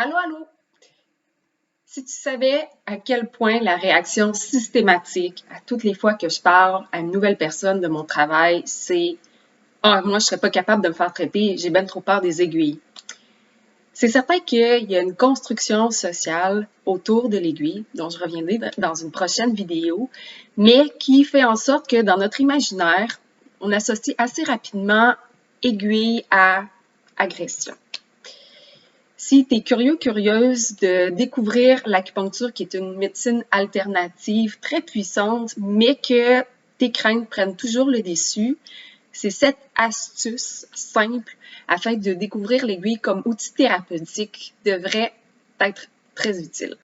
Allô, allô? Si tu savais à quel point la réaction systématique à toutes les fois que je parle à une nouvelle personne de mon travail, c'est Ah, moi, je serais pas capable de me faire traiter, j'ai bien trop peur des aiguilles. C'est certain qu'il y a une construction sociale autour de l'aiguille, dont je reviendrai dans une prochaine vidéo, mais qui fait en sorte que dans notre imaginaire, on associe assez rapidement aiguille à agression. Si tu es curieuse de découvrir l'acupuncture, qui est une médecine alternative très puissante, mais que tes craintes prennent toujours le dessus, c'est cette astuce simple afin de découvrir l'aiguille comme outil thérapeutique devrait être très utile.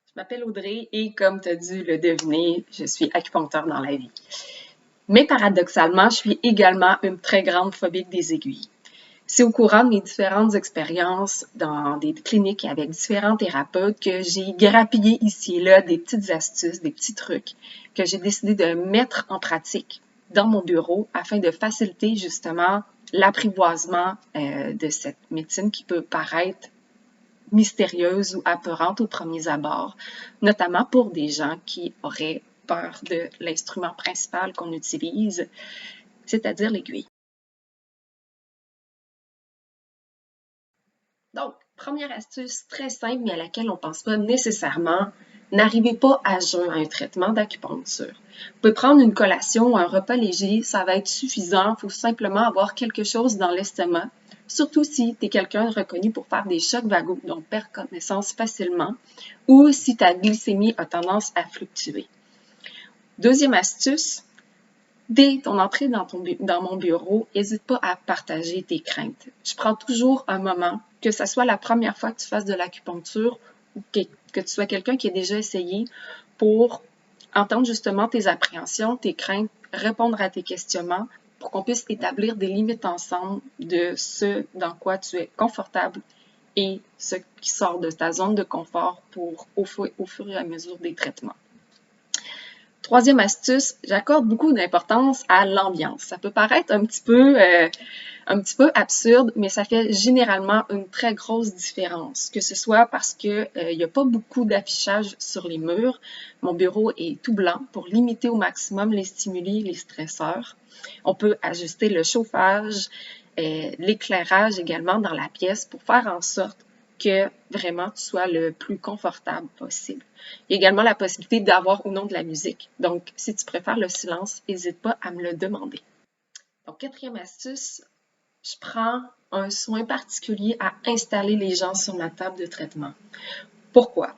Je m'appelle Audrey et comme tu as dû le deviner, je suis acupuncteur dans la vie. Mais paradoxalement, je suis également une très grande phobique des aiguilles. C'est au courant de mes différentes expériences dans des cliniques avec différents thérapeutes que j'ai grappillé ici et là des petites astuces, des petits trucs que j'ai décidé de mettre en pratique dans mon bureau afin de faciliter justement l'apprivoisement de cette médecine qui peut paraître mystérieuse ou apeurante aux premiers abords, notamment pour des gens qui auraient peur de l'instrument principal qu'on utilise, c'est-à-dire l'aiguille. Donc, première astuce très simple, mais à laquelle on ne pense pas nécessairement, n'arrivez pas à jeun à un traitement d'acupuncture. Vous pouvez prendre une collation ou un repas léger, ça va être suffisant. Il faut simplement avoir quelque chose dans l'estomac, surtout si tu es quelqu'un reconnu pour faire des chocs vagos, donc perdre connaissance facilement, ou si ta glycémie a tendance à fluctuer. Deuxième astuce, dès ton entrée dans mon bureau, n'hésite pas à partager tes craintes. Je prends toujours un moment, que ce soit la première fois que tu fasses de l'acupuncture ou que tu sois quelqu'un qui a déjà essayé, pour entendre justement tes appréhensions, tes craintes, répondre à tes questionnements, pour qu'on puisse établir des limites ensemble de ce dans quoi tu es confortable et ce qui sort de ta zone de confort au fur et à mesure des traitements. Troisième astuce, j'accorde beaucoup d'importance à l'ambiance. Ça peut paraître un petit peu absurde, mais ça fait généralement une très grosse différence. Que ce soit parce que il n'y a pas beaucoup d'affichage sur les murs. Mon bureau est tout blanc pour limiter au maximum les stimuli, les stresseurs. On peut ajuster le chauffage, l'éclairage également dans la pièce pour faire en sorte que vraiment tu sois le plus confortable possible. Il y a également la possibilité d'avoir ou non de la musique. Donc, si tu préfères le silence, n'hésite pas à me le demander. Donc, quatrième astuce, je prends un soin particulier à installer les gens sur ma table de traitement. Pourquoi?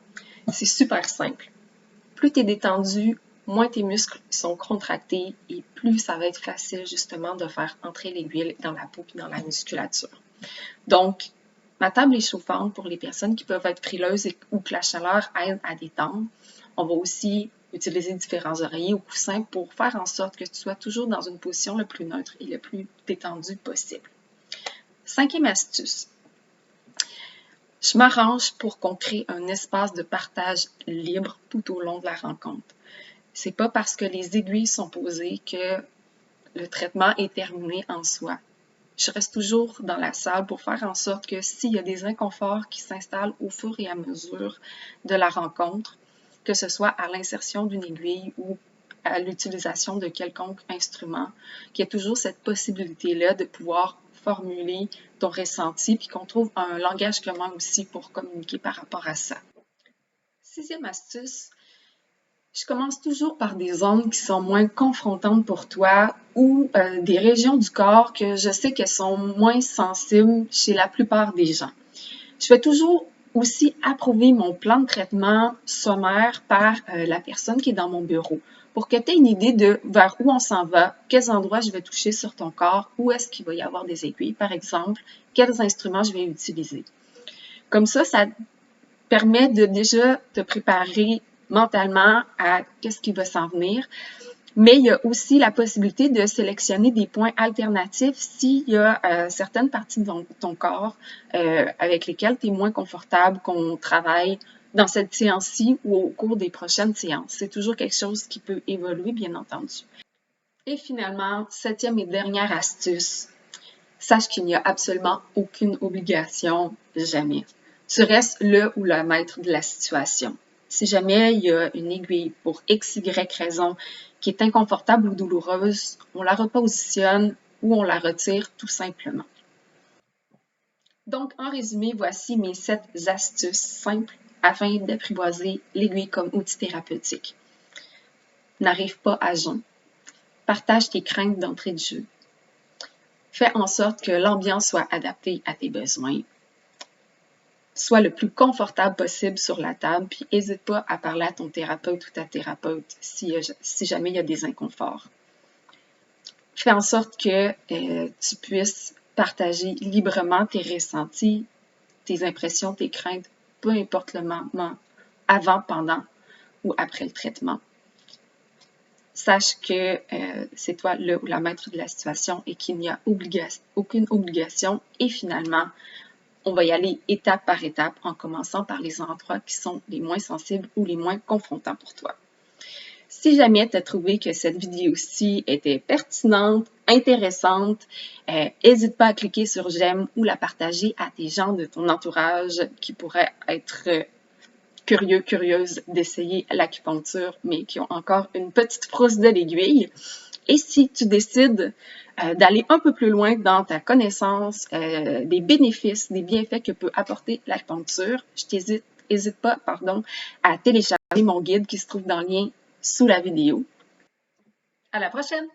C'est super simple. Plus tu es détendu, moins tes muscles sont contractés et plus ça va être facile justement de faire entrer l'aiguille dans la peau et dans la musculature. Donc, ma table est chauffante pour les personnes qui peuvent être frileuses ou que la chaleur aide à détendre. On va aussi utiliser différents oreillers ou coussins pour faire en sorte que tu sois toujours dans une position le plus neutre et le plus détendue possible. Cinquième astuce. Je m'arrange pour qu'on crée un espace de partage libre tout au long de la rencontre. C'est pas parce que les aiguilles sont posées que le traitement est terminé en soi. Je reste toujours dans la salle pour faire en sorte que s'il y a des inconforts qui s'installent au fur et à mesure de la rencontre, que ce soit à l'insertion d'une aiguille ou à l'utilisation de quelconque instrument, qu'il y ait toujours cette possibilité-là de pouvoir formuler ton ressenti, puis qu'on trouve un langage commun aussi pour communiquer par rapport à ça. Sixième astuce, je commence toujours par des zones qui sont moins confrontantes pour toi ou des régions du corps que je sais qu'elles sont moins sensibles chez la plupart des gens. Je vais toujours aussi approuver mon plan de traitement sommaire par la personne qui est dans mon bureau pour que tu aies une idée de vers où on s'en va, quels endroits je vais toucher sur ton corps, où est-ce qu'il va y avoir des aiguilles, par exemple, quels instruments je vais utiliser. Comme ça permet de déjà te préparer mentalement à qu'est-ce qui va s'en venir. Mais il y a aussi la possibilité de sélectionner des points alternatifs s'il y a certaines parties de ton corps avec lesquelles tu es moins confortable qu'on travaille dans cette séance-ci ou au cours des prochaines séances. C'est toujours quelque chose qui peut évoluer, bien entendu. Et finalement, septième et dernière astuce, sache qu'il n'y a absolument aucune obligation, jamais. Tu restes le ou la maître de la situation. Si jamais il y a une aiguille pour X, Y raison qui est inconfortable ou douloureuse, on la repositionne ou on la retire tout simplement. Donc, en résumé, voici mes 7 astuces simples afin d'apprivoiser l'aiguille comme outil thérapeutique. N'arrive pas à jeun. Partage tes craintes d'entrée de jeu. Fais en sorte que l'ambiance soit adaptée à tes besoins. Sois le plus confortable possible sur la table, puis n'hésite pas à parler à ton thérapeute ou ta thérapeute si jamais il y a des inconforts. Fais en sorte que tu puisses partager librement tes ressentis, tes impressions, tes craintes, peu importe le moment, avant, pendant ou après le traitement. Sache que c'est toi le ou la maître de la situation et qu'il n'y a aucune obligation. Et finalement, on va y aller étape par étape en commençant par les endroits qui sont les moins sensibles ou les moins confrontants pour toi. Si jamais tu as trouvé que cette vidéo-ci était pertinente, intéressante, n'hésite pas à cliquer sur j'aime ou la partager à des gens de ton entourage qui pourraient être curieuse d'essayer l'acupuncture, mais qui ont encore une petite frousse de l'aiguille. Et si tu décides d'aller un peu plus loin dans ta connaissance des bénéfices, des bienfaits que peut apporter l'acupuncture, n'hésite pas à télécharger mon guide qui se trouve dans le lien sous la vidéo. À la prochaine!